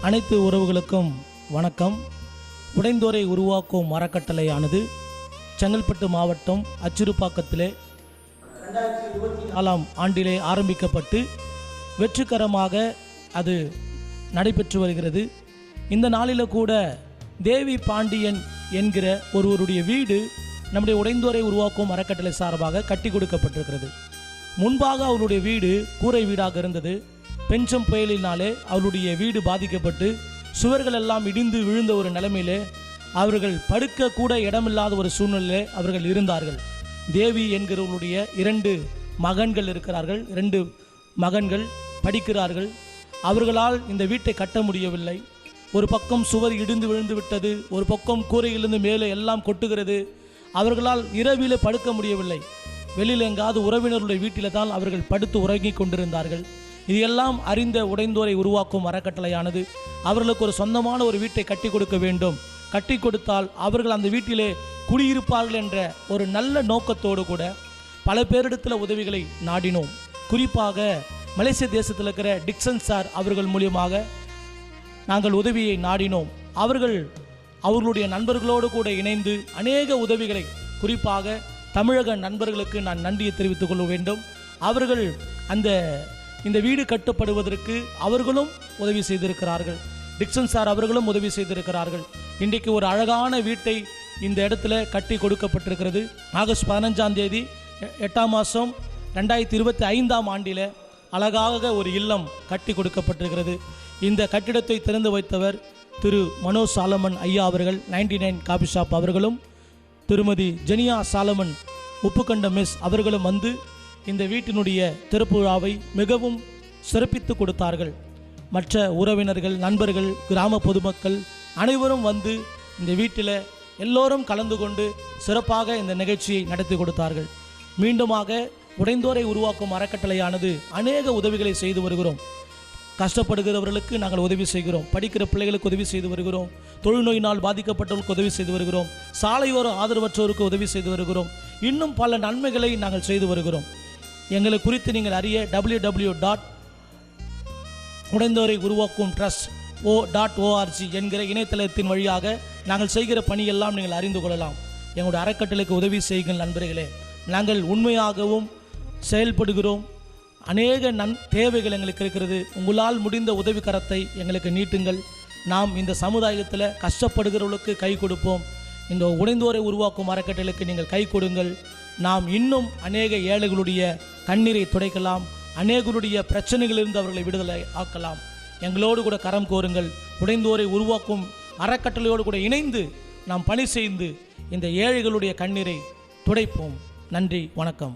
அனைத்து உறவுகளுக்கும் வணக்கம். உடைந்தோரை உருவாக்கும் அறக்கட்டளையானது செங்கல்பட்டு மாவட்டம் அச்சிறுபாக்கத்திலே 2024ஆம் ஆண்டிலே ஆரம்பிக்கப்பட்டு வெற்றிகரமாக அது நடைபெற்று வருகிறது. இந்த நாளில் கூட தேவி பாண்டியன் என்கிற ஒருவருடைய வீடு நம்முடைய உடைந்தோரை உருவாக்கும் அறக்கட்டளை சார்பாக கட்டி கொடுக்கப்பட்டிருக்கிறது. முன்பாக அவருடைய வீடு கூரை வீடாக இருந்தது. பெஞ்சம் புயலினாலே அவருடைய வீடு பாதிக்கப்பட்டு சுவர்கள் எல்லாம் இடிந்து விழுந்த ஒரு நிலைமையிலே அவர்கள் படுக்க கூட இடமில்லாத ஒரு சூழ்நிலையிலே அவர்கள் இருந்தார்கள். தேவி என்கிறவருடைய 2 மகன்கள் இருக்கிறார்கள். 2 மகன்கள் படிக்கிறார்கள். அவர்களால் இந்த வீட்டை கட்ட முடியவில்லை. ஒரு பக்கம் சுவர் இடிந்து விழுந்து விட்டது, ஒரு பக்கம் கூரையிலிருந்து மேலே எல்லாம் கொட்டுகிறது. அவர்களால் இரவிலே படுக்க முடியவில்லை. வெளியில் எங்காவது உறவினருடைய வீட்டில் தான் அவர்கள் படுத்து உறங்கி கொண்டிருந்தார்கள். இதையெல்லாம் அறிந்த உடைந்தோரை உருவாக்கும் அறக்கட்டளையானது அவர்களுக்கு ஒரு சொந்தமான ஒரு வீட்டை கட்டி கொடுக்க வேண்டும், கட்டி கொடுத்தால் அவர்கள் அந்த வீட்டிலே குடியிருப்பார்கள் என்ற ஒரு நல்ல நோக்கத்தோடு கூட பல பேரிடத்தில் உதவிகளை நாடினோம். குறிப்பாக மலேசிய தேசத்தில் இருக்கிற டிக்சன் சார் அவர்கள் மூலியமாக நாங்கள் உதவியை நாடினோம். அவர்களுடைய நண்பர்களோடு கூட இணைந்து அநேக உதவிகளை, குறிப்பாக தமிழக நண்பர்களுக்கு நான் நன்றியை தெரிவித்துக் கொள்ள வேண்டும். அவர்கள் இந்த வீடு கட்டப்படுவதற்கு அவர்களும் உதவி செய்திருக்கிறார்கள். டிக்சன் சார் அவர்களும் உதவி செய்திருக்கிறார்கள். இன்றைக்கு ஒரு அழகான வீட்டை இந்த இடத்துல கட்டி கொடுக்கப்பட்டிருக்கிறது. ஆகஸ்ட் 15ஆம் தேதி 8ஆம் மாதம் 2025ஆம் ஆண்டில் அழகாக ஒரு இல்லம் கட்டி கொடுக்கப்பட்டிருக்கிறது. இந்த கட்டிடத்தை திறந்து வைத்தவர் திரு மனோஜ் சாலமன் ஐயா அவர்கள், 99 காபி ஷாப் அவர்களும், திருமதி ஜெனியா சாலமன் உப்புக்கண்ட மிஸ் அவர்களும் வந்து இந்த வீட்டினுடைய திறப்பு விழாவை மிகவும் சிறப்பித்து கொடுத்தார்கள். மற்ற உறவினர்கள், நண்பர்கள், கிராம பொதுமக்கள் அனைவரும் வந்து இந்த வீட்டில் எல்லோரும் கலந்து கொண்டு சிறப்பாக இந்த நிகழ்ச்சியை நடத்தி கொடுத்தார்கள். மீண்டுமாக உடைந்தோரை உருவாக்கும் அறக்கட்டளையானது அநேக உதவிகளை செய்து வருகிறோம். கஷ்டப்படுகிறவர்களுக்கு நாங்கள் உதவி செய்கிறோம். படிக்கிற பிள்ளைகளுக்கு உதவி செய்து வருகிறோம். தொழுநோயினால் பாதிக்கப்பட்டவர்களுக்கு உதவி செய்து வருகிறோம். சாலையோர ஆதரவற்றோருக்கு உதவி செய்து வருகிறோம். இன்னும் பல நன்மைகளை நாங்கள் செய்து வருகிறோம். எங்களை குறித்து நீங்கள் அறிய www. உடைந்தோரை உருவாக்கும் trust.org என்கிற இணையதளத்தின் வழியாக நாங்கள் செய்கிற பணியெல்லாம் நீங்கள் அறிந்து கொள்ளலாம். எங்களுடைய அறக்கட்டளைக்கு உதவி செய்கிற நண்பர்களே, நாங்கள் உண்மையாகவும் செயல்படுகிறோம். அநேக தேவைகள் எங்களுக்கு இருக்கிறது. உங்களால் முடிந்த உதவி கரத்தை எங்களுக்கு நீட்டுங்கள். நாம் இந்த சமுதாயத்தில் கஷ்டப்படுகிறவர்களுக்கு கை கொடுப்போம். இந்த உடைந்தோரை உருவாக்கும் அறக்கட்டளைக்கு நீங்கள் கை கொடுங்கள். நாம் இன்னும் அநேக ஏழைகளுடைய கண்ணீரை துடைக்கலாம். அநேகருடைய பிரச்சனைகளிலிருந்து அவர்களை விடுதலை ஆக்கலாம். எங்களோடு கூட கரம் கோருங்கள். உடைந்தோரை உருவாக்கும் அறக்கட்டளையோடு கூட இணைந்து நாம் பணி செய்து இந்த ஏழைகளுடைய கண்ணீரை துடைப்போம். நன்றி, வணக்கம்.